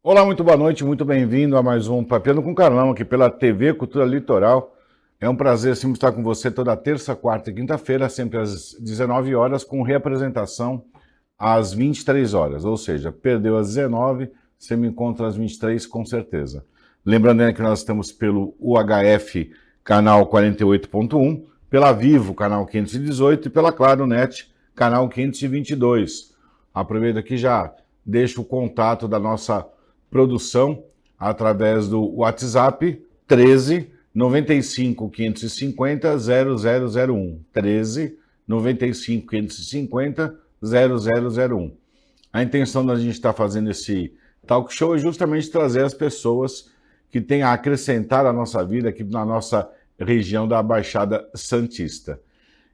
Olá, muito boa noite, muito bem-vindo a mais um Papeando com Carlão aqui pela TV Cultura Litoral. É um prazer sempre estar com você toda terça, quarta e quinta-feira, sempre às 19 horas, com reapresentação às 23 horas. Ou seja, perdeu às 19, você me encontra às 23 com certeza. Lembrando ainda que nós estamos pelo UHF, canal 48.1, pela Vivo, canal 518 e pela Claro Net, canal 522. Aproveito aqui já deixo o contato da nossa produção através do WhatsApp 13 95 550 0001. 13 95 550 0001. A intenção da gente estar fazendo esse talk show é justamente trazer as pessoas que têm a acrescentar à nossa vida aqui na nossa região da Baixada Santista.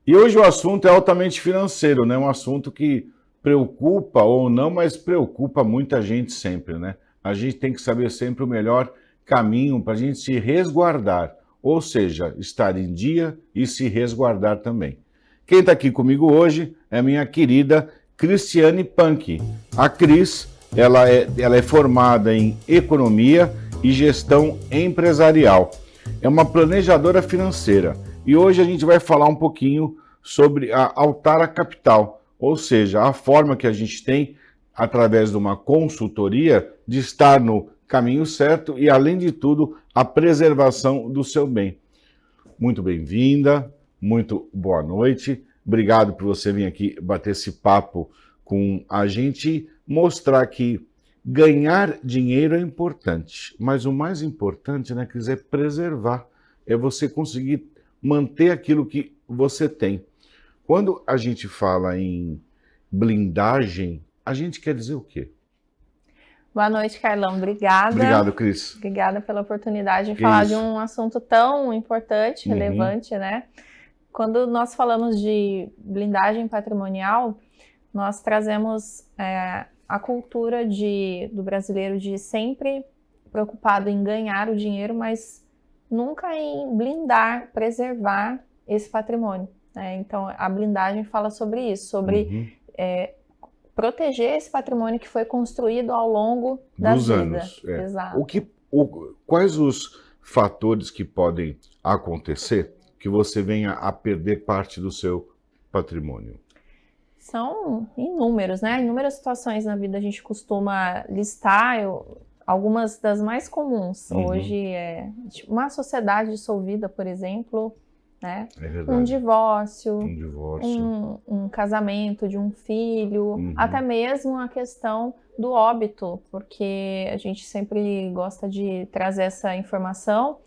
E hoje o assunto é altamente financeiro, né? Um assunto que preocupa ou não, mas preocupa muita gente sempre, né? A gente tem que saber sempre o melhor caminho para a gente se resguardar, ou seja, estar em dia e se resguardar também. Quem está aqui comigo hoje é minha querida Cristiane Punk. A Cris, ela é formada em Economia e Gestão Empresarial. É uma planejadora financeira. E hoje a gente vai falar um pouquinho sobre a Altara Capital, ou seja, a forma que a gente tem, através de uma consultoria, de estar no caminho certo e, além de tudo, a preservação do seu bem. Muito bem-vinda, muito boa noite. Obrigado por você vir aqui bater esse papo com a gente e mostrar que ganhar dinheiro é importante, mas o mais importante, né, Cris, é preservar, é você conseguir manter aquilo que você tem. Quando a gente fala em blindagem, a gente quer dizer o quê? Boa noite, Carlão. Obrigada. Obrigado, Cris. Obrigada pela oportunidade de falar de um assunto tão importante, relevante, né? Quando nós falamos de blindagem patrimonial, nós trazemos a cultura do brasileiro de sempre preocupado em ganhar o dinheiro, mas nunca em blindar, preservar esse patrimônio, né? Então, a blindagem fala sobre isso, sobre proteger esse patrimônio que foi construído ao longo da dos vida. anos. Exato. Quais os fatores que podem acontecer que você venha a perder parte do seu patrimônio? São inúmeros, né? Inúmeras situações na vida a gente costuma listar, algumas das mais comuns. Hoje é uma sociedade dissolvida, por exemplo, né? É verdade. Um divórcio, Um casamento de um filho, até mesmo a questão do óbito, porque a gente sempre gosta de trazer essa informação.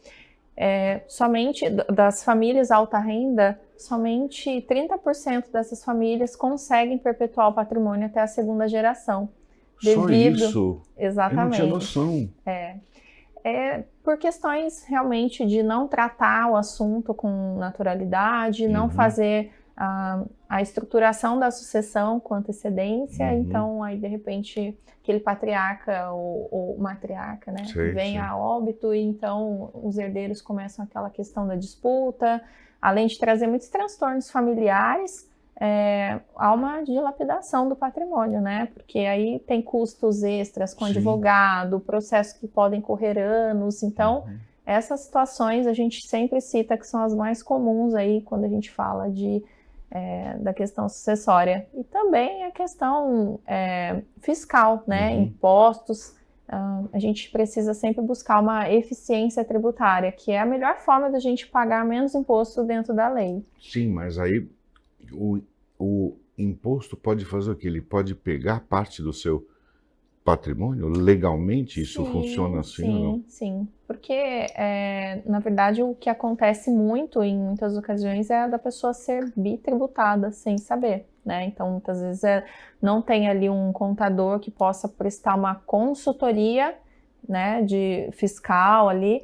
Somente das famílias alta renda, somente 30% dessas famílias conseguem perpetuar o patrimônio até a segunda geração. Só isso? Exatamente. Eu não tinha noção. Por questões realmente de não tratar o assunto com naturalidade, não fazer a estruturação da sucessão com antecedência, então aí de repente aquele patriarca ou matriarca, né, vem a óbito e então os herdeiros começam aquela questão da disputa, além de trazer muitos transtornos familiares, há uma dilapidação do patrimônio, né? Porque aí tem custos extras com advogado, processos que podem correr anos. Então, essas situações a gente sempre cita que são as mais comuns aí quando a gente fala da questão sucessória. E também a questão fiscal, né? Impostos. A gente precisa sempre buscar uma eficiência tributária, que é a melhor forma da gente pagar menos imposto dentro da lei. Sim, mas aí o imposto pode fazer o quê? Ele pode pegar parte do seu patrimônio? Legalmente isso funciona assim ou não? Sim. Porque, na verdade, o que acontece muito, em muitas ocasiões, é da pessoa ser bitributada sem saber, né? Então, muitas vezes não tem ali um contador que possa prestar uma consultoria, né, de fiscal ali,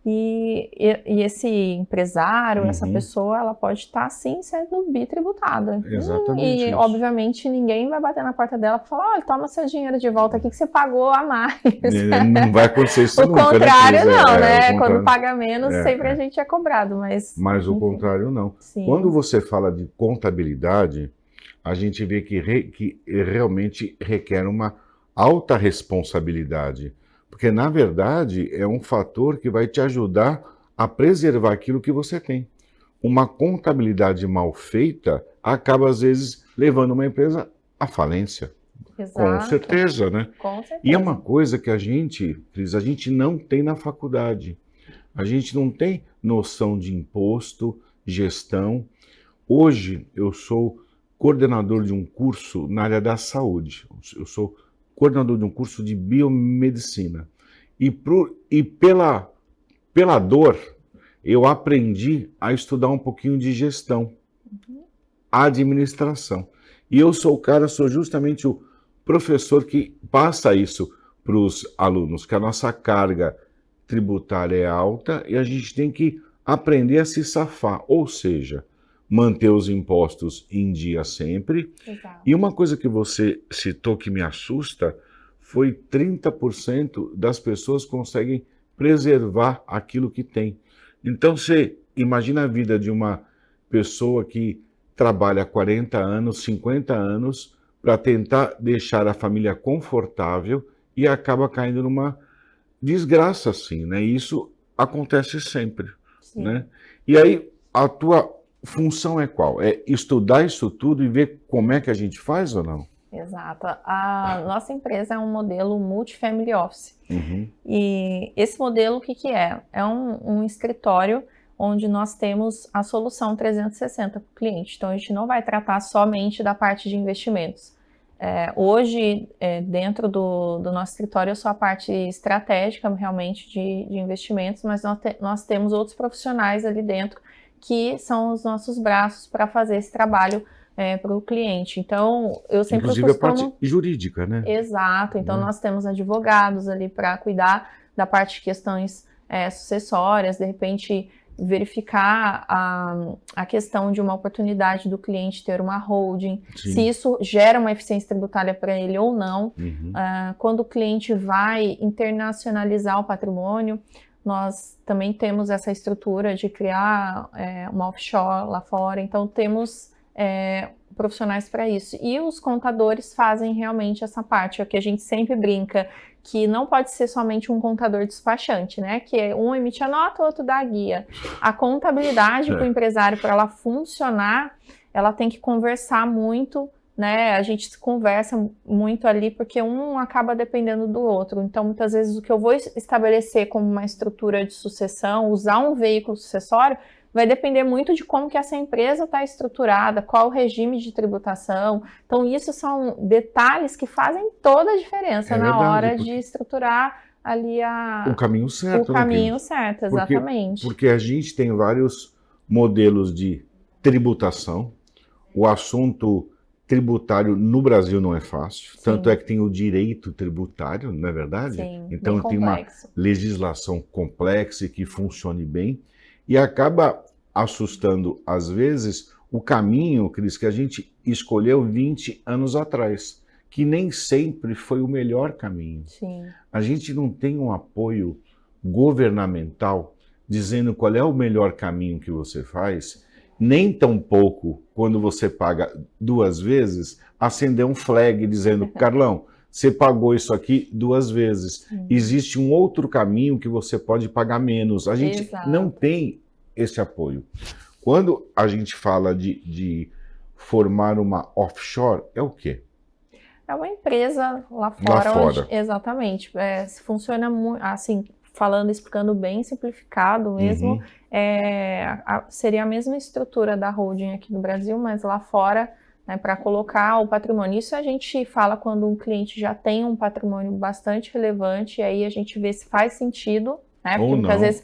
e esse empresário, essa pessoa, ela pode estar, sim, sendo bitributada. Exatamente E, isso. obviamente, ninguém vai bater na porta dela e falar, olha, toma seu dinheiro de volta aqui que você pagou a mais. Não vai acontecer isso nunca, O contrário não, né? O Quando paga menos, sempre a é. gente é cobrado, mas o contrário não. Sim. Quando você fala de contabilidade, a gente vê que realmente requer uma alta responsabilidade. Porque, na verdade, é um fator que vai te ajudar a preservar aquilo que você tem. Uma contabilidade mal feita acaba, às vezes, levando uma empresa à falência. Com Exato. certeza, né? Com certeza. E é uma coisa que Cris, a gente não tem na faculdade. A gente não tem noção de imposto, gestão. Hoje eu sou coordenador de um curso na área da saúde. Eu sou coordenador de um curso de biomedicina. E pela dor, eu aprendi a estudar um pouquinho de gestão, administração. E eu sou justamente o professor que passa isso para os alunos, que a nossa carga tributária é alta e a gente tem que aprender a se safar, ou seja, manter os impostos em dia sempre. Exato. E uma coisa que você citou que me assusta foi 30% das pessoas conseguem preservar aquilo que tem. Então você imagina a vida de uma pessoa que trabalha 40 anos, 50 anos para tentar deixar a família confortável e acaba caindo numa desgraça assim, né? E isso acontece sempre, né? E aí a tua função é qual? É estudar isso tudo e ver como é que a gente faz ou não? Exato. A nossa empresa é um modelo multifamily office. E esse modelo, o que que é? É um escritório onde nós temos a solução 360 para o cliente. Então, a gente não vai tratar somente da parte de investimentos. Hoje, dentro do nosso escritório, eu sou a parte estratégica, realmente, de investimentos, mas nós temos outros profissionais ali dentro que são os nossos braços para fazer esse trabalho para o cliente. Então, eu sempre Inclusive a parte jurídica, né? Exato. Então, nós temos advogados ali para cuidar da parte de questões sucessórias, de repente verificar a questão de uma oportunidade do cliente ter uma holding, se isso gera uma eficiência tributária para ele ou não. Quando o cliente vai internacionalizar o patrimônio, nós também temos essa estrutura de criar uma offshore lá fora, então temos profissionais para isso. E os contadores fazem realmente essa parte, é o que a gente sempre brinca, que não pode ser somente um contador despachante, né? Que um emite a nota, o outro dá a guia. A contabilidade para o empresário, para ela funcionar, ela tem que conversar muito, né? A gente conversa muito ali, porque um acaba dependendo do outro. Então, muitas vezes, o que eu vou estabelecer como uma estrutura de sucessão, usar um veículo sucessório, vai depender muito de como que essa empresa está estruturada, qual o regime de tributação. Então, isso são detalhes que fazem toda a diferença na hora de estruturar ali o caminho certo. O caminho certo, exatamente. Porque a gente tem vários modelos de tributação. O assunto tributário no Brasil não é fácil. Sim. Tanto é que tem o direito tributário, não é verdade? Sim, então tem uma legislação complexa e que funcione bem. E acaba assustando, às vezes, o caminho, Cris, que a gente escolheu 20 anos atrás, que nem sempre foi o melhor caminho. Sim. A gente não tem um apoio governamental dizendo qual é o melhor caminho que você faz, nem tampouco, quando você paga 2 vezes, acender um flag dizendo, Carlão, você pagou isso aqui 2 vezes. Existe um outro caminho que você pode pagar menos. A gente não tem esse apoio. Quando a gente fala de formar uma offshore, é o quê? É uma empresa lá fora. Onde, exatamente. Funciona assim, explicando bem simplificado mesmo. Seria a mesma estrutura da holding aqui no Brasil, mas lá fora, né, para colocar o patrimônio. Isso a gente fala quando um cliente já tem um patrimônio bastante relevante, e aí a gente vê se faz sentido, né? Porque muitas vezes,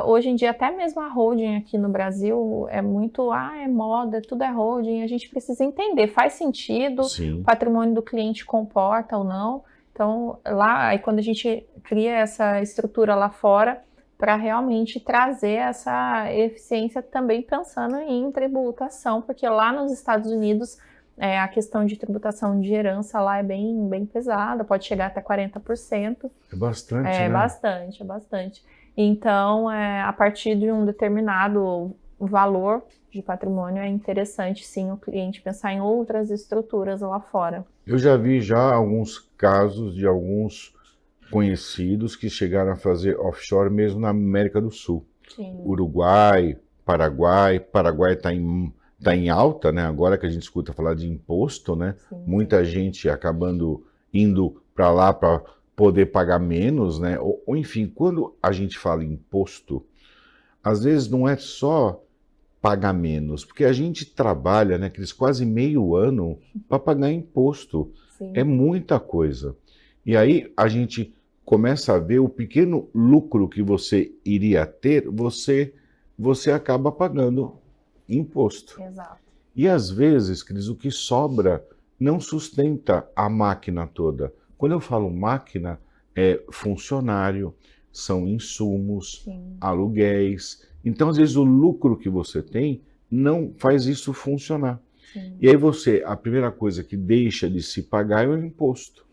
hoje em dia, até mesmo a holding aqui no Brasil é muito, é moda, tudo é holding, a gente precisa entender, faz sentido, o patrimônio do cliente comporta ou não. Então, aí quando a gente cria essa estrutura lá fora, para realmente trazer essa eficiência também pensando em tributação, porque lá nos Estados Unidos a questão de tributação de herança lá é bem pesada, pode chegar até 40%. É bastante, né? É bastante. Então, a partir de um determinado valor de patrimônio, é interessante sim o cliente pensar em outras estruturas lá fora. Eu já vi alguns casos de alguns conhecidos que chegaram a fazer offshore mesmo na América do Sul. Sim. Uruguai, Paraguai está em alta, né? Agora que a gente escuta falar de imposto, né? Sim. Muita gente acabando indo para lá para poder pagar menos, né? Ou enfim, quando a gente fala em imposto, às vezes não é só pagar menos, porque a gente trabalha, né, aqueles quase meio ano para pagar imposto. Sim. É muita coisa. E aí a gente começa a ver o pequeno lucro que você iria ter, você acaba pagando imposto. Exato. E às vezes, Cris, o que sobra não sustenta a máquina toda. Quando eu falo máquina, é funcionário, são insumos, Sim. aluguéis. Então, às vezes, o lucro que você tem não faz isso funcionar. Sim. E aí a primeira coisa que deixa de se pagar é o imposto.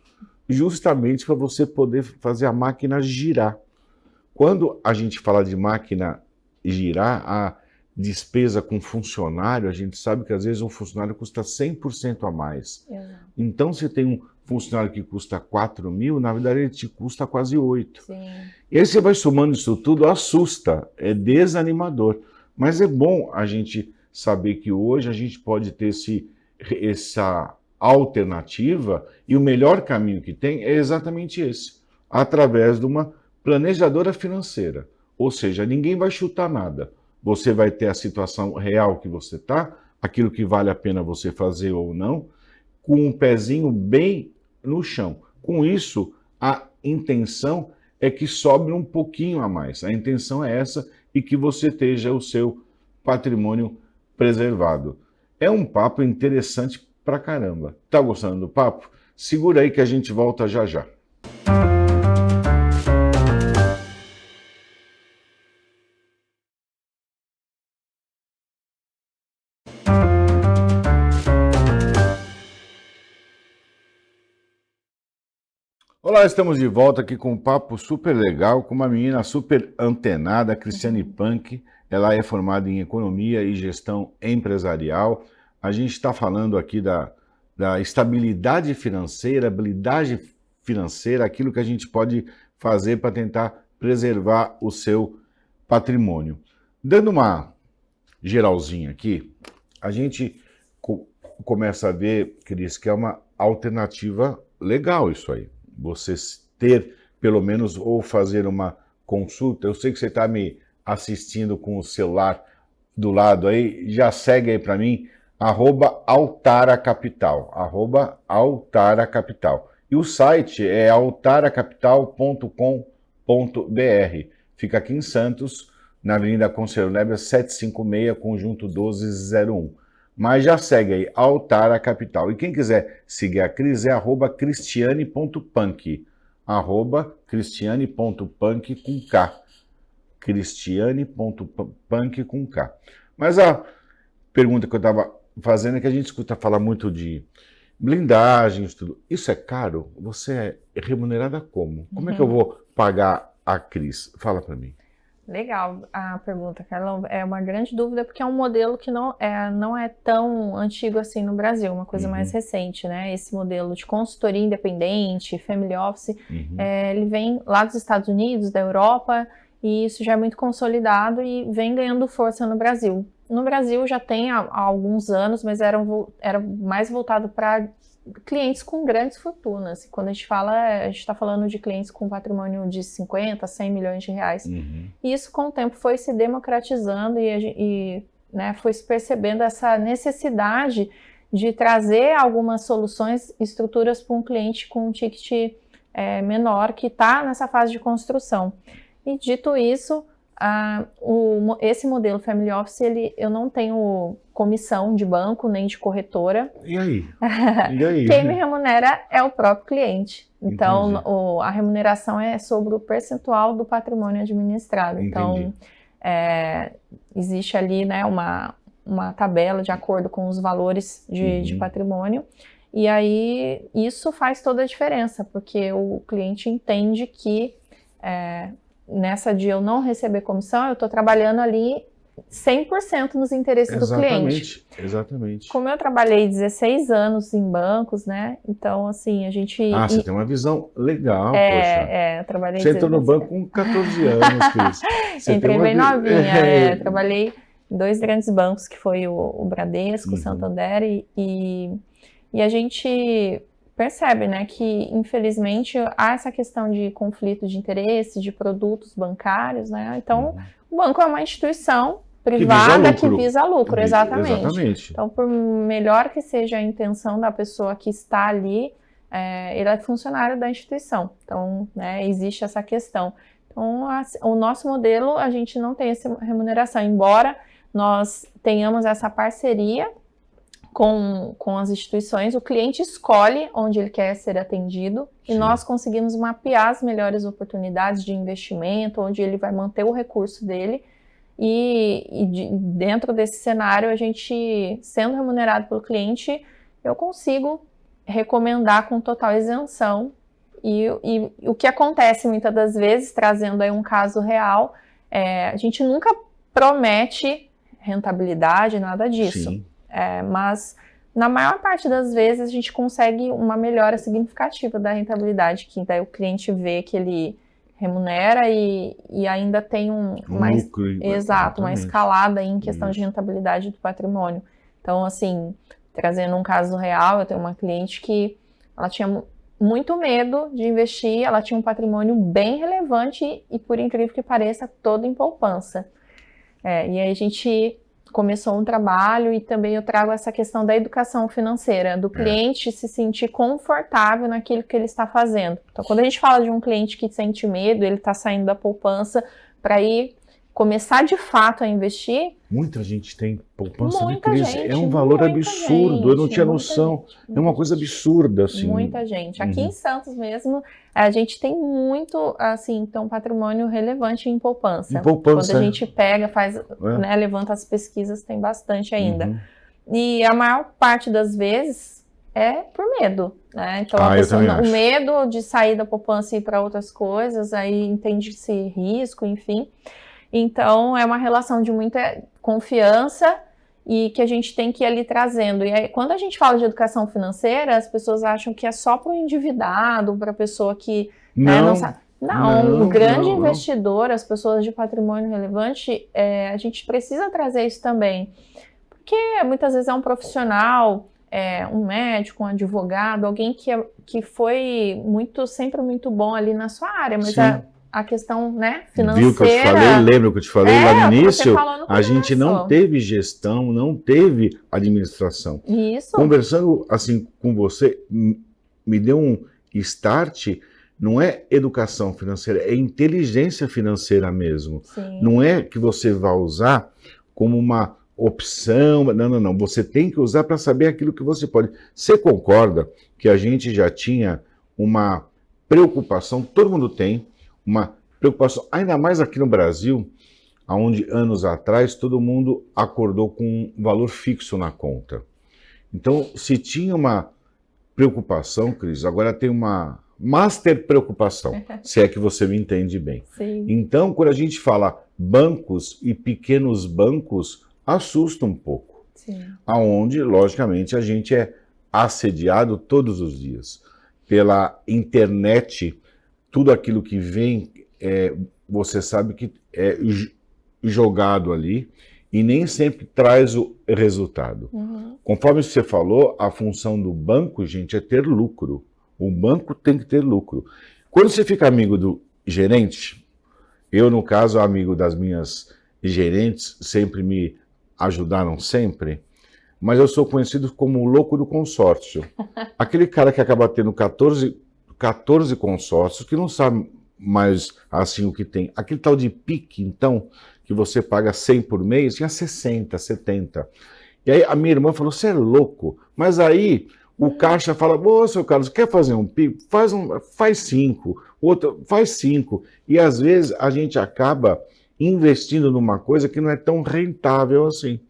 Justamente para você poder fazer a máquina girar. Quando a gente fala de máquina girar, a despesa com funcionário, a gente sabe que às vezes um funcionário custa 100% a mais. Exato. Então, se tem um funcionário que custa 4 mil, na verdade ele te custa quase 8. Sim. E aí você vai somando isso tudo, assusta, é desanimador. Mas é bom a gente saber que hoje a gente pode ter essa alternativa e o melhor caminho que tem é exatamente esse, através de uma planejadora financeira. Ou seja, ninguém vai chutar nada. Você vai ter a situação real que você está, aquilo que vale a pena você fazer ou não, com um pezinho bem no chão. Com isso, a intenção é que sobre um pouquinho a mais. A intenção é essa e que você esteja o seu patrimônio preservado. É um papo interessante pra caramba. Tá gostando do papo? Segura aí que a gente volta já já. Olá, estamos de volta aqui com um papo super legal com uma menina super antenada, a Cristiane Punk. Ela é formada em Economia e Gestão Empresarial. A gente está falando aqui da estabilidade financeira, habilidade financeira, aquilo que a gente pode fazer para tentar preservar o seu patrimônio. Dando uma geralzinha aqui, a gente começa a ver, Cris, que é uma alternativa legal isso aí. Você ter, pelo menos, ou fazer uma consulta. Eu sei que você está me assistindo com o celular do lado aí, já segue aí para mim, @altaracapital, @altaracapital. E o site é altaracapital.com.br. Fica aqui em Santos, na Avenida Conselheiro Neves 756, conjunto 1201. Mas já segue aí, Altara Capital. E quem quiser seguir a Cris é @cristiane.punk, @cristiane.punk com K. Cristiane.punk com K. Mas a pergunta que eu estava fazendo é que a gente escuta falar muito de blindagens, tudo. Isso é caro? Você é remunerada como? Como é que eu vou pagar a Cris? Fala para mim. Legal a pergunta, Carlão. É uma grande dúvida porque é um modelo que não é tão antigo assim no Brasil, uma coisa mais recente, né? Esse modelo de consultoria independente, family office, ele vem lá dos Estados Unidos, da Europa, e isso já é muito consolidado e vem ganhando força no Brasil. No Brasil já tem há alguns anos, mas era mais voltado para clientes com grandes fortunas. Quando a gente está falando de clientes com patrimônio de 50, 100 milhões de reais. E isso, com o tempo, foi se democratizando e né, foi se percebendo essa necessidade de trazer algumas soluções, estruturas para um cliente com um ticket menor que está nessa fase de construção. E dito isso, esse modelo Family Office, eu não tenho comissão de banco nem de corretora. E aí? E aí? Quem me remunera é o próprio cliente. Então, a remuneração é sobre o percentual do patrimônio administrado. Entendi. Então, existe ali, né, uma tabela de acordo com os valores de patrimônio. E aí, isso faz toda a diferença, porque o cliente entende que nessa de eu não receber comissão, eu estou trabalhando ali 100% nos interesses do cliente. Exatamente. Como eu trabalhei 16 anos em bancos, né? Então, assim, a gente... você tem uma visão legal, poxa. Eu trabalhei... Você entrou no banco com 14 anos, Cris. Entrei bem novinha, trabalhei em 2 grandes bancos, que foi o Bradesco, o Santander, e a gente percebe, né, que infelizmente há essa questão de conflito de interesse, de produtos bancários, né? Então, o banco é uma instituição privada que visa lucro, exatamente. Então, por melhor que seja a intenção da pessoa que está ali, ele é funcionário da instituição. Então, né, existe essa questão. Então, o nosso modelo, a gente não tem essa remuneração, embora nós tenhamos essa parceria com as instituições, o cliente escolhe onde ele quer ser atendido e nós conseguimos mapear as melhores oportunidades de investimento, onde ele vai manter o recurso dele dentro desse cenário, a gente, sendo remunerado pelo cliente, eu consigo recomendar com total isenção e o que acontece muitas das vezes, trazendo aí um caso real, a gente nunca promete rentabilidade, nada disso. Mas na maior parte das vezes a gente consegue uma melhora significativa da rentabilidade, que daí o cliente vê que ele remunera e ainda tem mais lucro, uma escalada em questão de rentabilidade do patrimônio. Então, assim, trazendo um caso real, eu tenho uma cliente que ela tinha muito medo de investir, ela tinha um patrimônio bem relevante e, por incrível que pareça, todo em poupança. E aí a gente começou um trabalho e também eu trago essa questão da educação financeira, do cliente se sentir confortável naquilo que ele está fazendo. Então, quando a gente fala de um cliente que sente medo, ele está saindo da poupança para ir começar de fato a investir... Muita gente tem poupança de crise. É um valor absurdo, eu não tinha noção. É uma coisa absurda, assim. Muita gente. Aqui em Santos mesmo, a gente tem muito, assim, então, patrimônio relevante em poupança. Quando a gente pega, faz, né, levanta as pesquisas, tem bastante ainda. E a maior parte das vezes é por medo, né? Então, a pessoa, o medo de sair da poupança e ir para outras coisas, aí entende-se risco, enfim. Então, é uma relação de muita confiança e que a gente tem que ir ali trazendo. E aí, quando a gente fala de educação financeira, as pessoas acham que é só para o endividado, para a pessoa que não sabe. Não, o grande investidor, as pessoas de patrimônio relevante, a gente precisa trazer isso também. Porque muitas vezes é um profissional, um médico, um advogado, alguém que foi sempre muito bom ali na sua área, mas a questão, né, financeira... Viu que eu te falei? Lembra que eu te falei lá no início? A gente não teve gestão, não teve administração. Isso. Conversando assim com você, me deu um start, não é educação financeira, é inteligência financeira mesmo. Sim. Não é que você vai usar como uma opção, não. Você tem que usar para saber aquilo que você pode. Você concorda que a gente já tinha uma preocupação, todo mundo tem, uma preocupação, ainda mais aqui no Brasil, onde anos atrás todo mundo acordou com um valor fixo na conta. Então, se tinha uma preocupação, Cris, agora tem uma master preocupação, se é que você me entende bem. Sim. Então, quando a gente fala bancos e pequenos bancos, assusta um pouco. Sim. Aonde, logicamente, a gente é assediado todos os dias pela internet. Tudo aquilo que vem, você sabe que é jogado ali e nem sempre traz o resultado. Conforme você falou, a função do banco, gente, é ter lucro. O banco tem que ter lucro. Quando você fica amigo do gerente, eu, no caso, amigo das minhas gerentes, sempre me ajudaram sempre, mas eu sou conhecido como o louco do consórcio. Aquele cara que acaba tendo 14 consórcios, que não sabe mais assim o que tem. Aquele tal de PIC, então, que você paga 100 por mês, tinha 60, 70. E aí a minha irmã falou, você é louco. Mas aí o caixa fala, ô, seu Carlos, quer fazer um PIC? Faz 5. Outro, faz 5. E às vezes a gente acaba investindo numa coisa que não é tão rentável assim.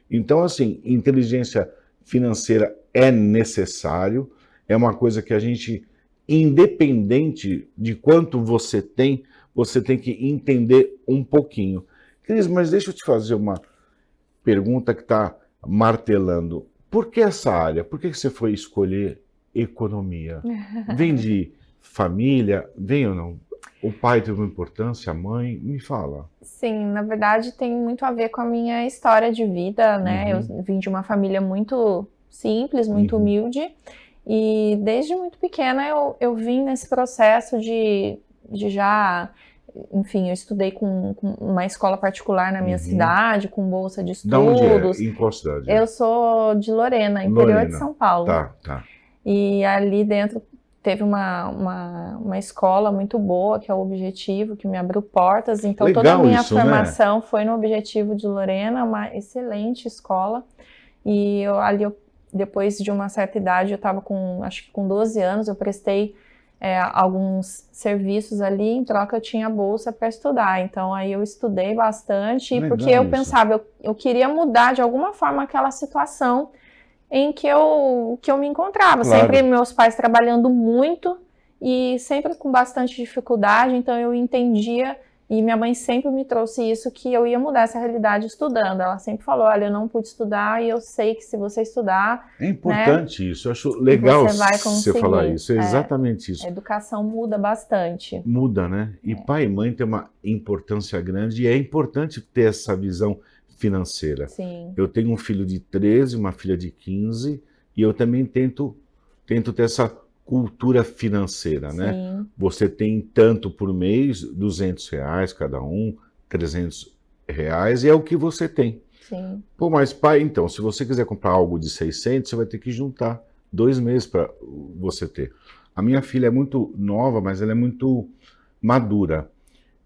Então, assim, inteligência financeira é necessário, é uma coisa que a gente... Independente de quanto você tem que entender um pouquinho. Cris, mas deixa eu te fazer uma pergunta que está martelando. Por que essa área? Por que você foi escolher economia? Vem de família? Vem ou não? O pai teve uma importância, a mãe? Me fala. Sim, na verdade tem muito a ver com a minha história de vida, né? Eu vim de uma família muito simples, muito humilde, e desde muito pequena eu vim nesse processo de já... Enfim, eu estudei com uma escola particular na minha cidade, com bolsa de estudos. Da onde é? Em qual cidade? Eu sou de Lorena, interior de São Paulo. Tá. E ali dentro teve uma escola muito boa, que é o Objetivo, que me abriu portas. Então Legal, toda a minha isso, formação foi no Objetivo de Lorena, uma excelente escola. E depois de uma certa idade, eu estava acho que com 12 anos, eu prestei alguns serviços ali, em troca eu tinha bolsa para estudar. Então aí eu estudei bastante, Legal, porque eu pensava, eu queria mudar de alguma forma aquela situação em que eu me encontrava. Claro. Sempre meus pais trabalhando muito e sempre com bastante dificuldade, então eu entendia, e minha mãe sempre me trouxe isso, que eu ia mudar essa realidade estudando. Ela sempre falou, olha, eu não pude estudar e eu sei que se você estudar... É importante, né? Isso, eu acho legal você falar isso, é exatamente isso. A educação muda bastante. Muda, né? E pai e mãe tem uma importância grande e é importante ter essa visão financeira. Sim. Eu tenho um filho de 13, uma filha de 15 e eu também tento ter essa cultura financeira, né? Sim. Você tem tanto por mês, R$200 cada um, R$300, e é o que você tem. Sim. Pô, mas pai, então, se você quiser comprar algo de 600, você vai ter que juntar 2 meses para você ter. A minha filha é muito nova, mas ela é muito madura.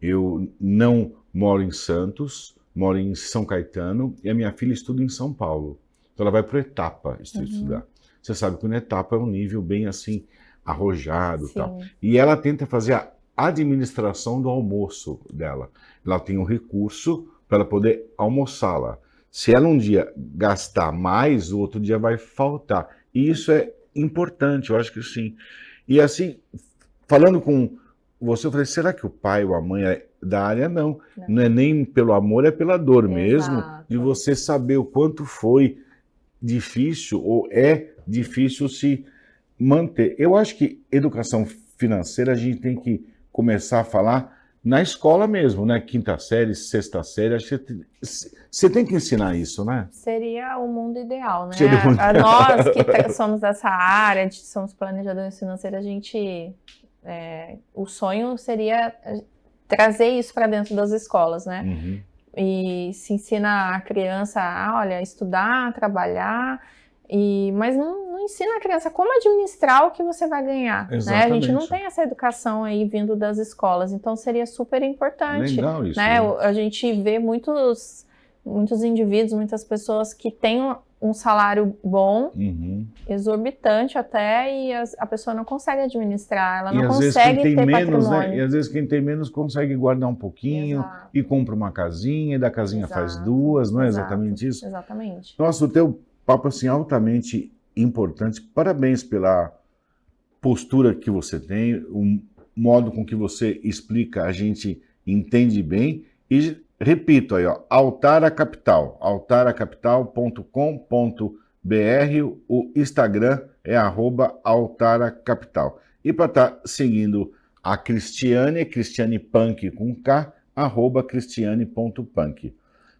Eu não moro em Santos, moro em São Caetano, e a minha filha estuda em São Paulo. Então ela vai para etapa estudar. Você sabe que uma etapa é um nível bem assim, arrojado e tal. E ela tenta fazer a administração do almoço dela. Ela tem um recurso para ela poder almoçar lá. Se ela um dia gastar mais, o outro dia vai faltar. E isso é importante, eu acho que sim. E assim, falando com você, eu falei, será que o pai ou a mãe é da área? Não. Não é nem pelo amor, é pela dor mesmo, de você saber o quanto foi difícil ou é difícil se manter. Eu acho que educação financeira a gente tem que começar a falar na escola mesmo, né? 5ª série, 6ª série, acho que você tem que ensinar isso, né? Seria o mundo ideal, né? Seria o mundo ideal. Nós que somos dessa área, somos planejadores financeiros, o sonho seria trazer isso para dentro das escolas, né? E se ensina a criança a, estudar, trabalhar, mas não ensina a criança como administrar o que você vai ganhar. Né? A gente não tem essa educação aí vindo das escolas, então seria super importante. Legal isso, né? A gente vê muitos indivíduos, muitas pessoas que têm um salário bom, exorbitante até, e a pessoa não consegue administrar, ela não consegue ter patrimônio. Né? E às vezes quem tem menos consegue guardar um pouquinho e compra uma casinha, e da casinha faz 2, não é exatamente isso? Exatamente. Nossa, o teu papo assim, altamente importante. Parabéns pela postura que você tem, o modo com que você explica, a gente entende bem. E repito aí, ó, Altara Capital, altaracapital.com.br, o Instagram é @altaracapital. E para estar seguindo a Cristiane, Cristiane Punk com K, @cristiane.punk.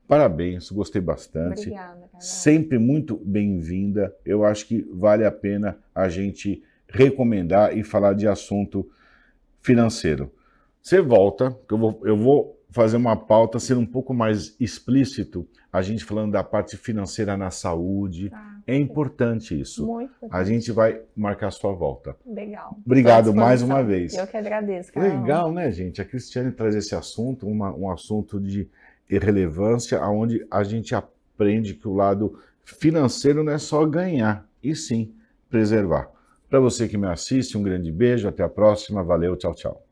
Parabéns, gostei bastante. Obrigada, Carol. Sempre muito bem-vinda. Eu acho que vale a pena a gente recomendar e falar de assunto financeiro. Você volta, que eu vou fazer uma pauta sendo um pouco mais explícito, a gente falando da parte financeira na saúde. É importante isso. Muito importante. A gente vai marcar a sua volta. Legal. Obrigado mais uma vez. Eu que agradeço, Carol. Legal, né, gente? A Cristiane traz esse assunto, um assunto de relevância, onde a gente aprende que o lado financeiro não é só ganhar, e sim preservar. Para você que me assiste, um grande beijo, até a próxima, valeu, tchau, tchau.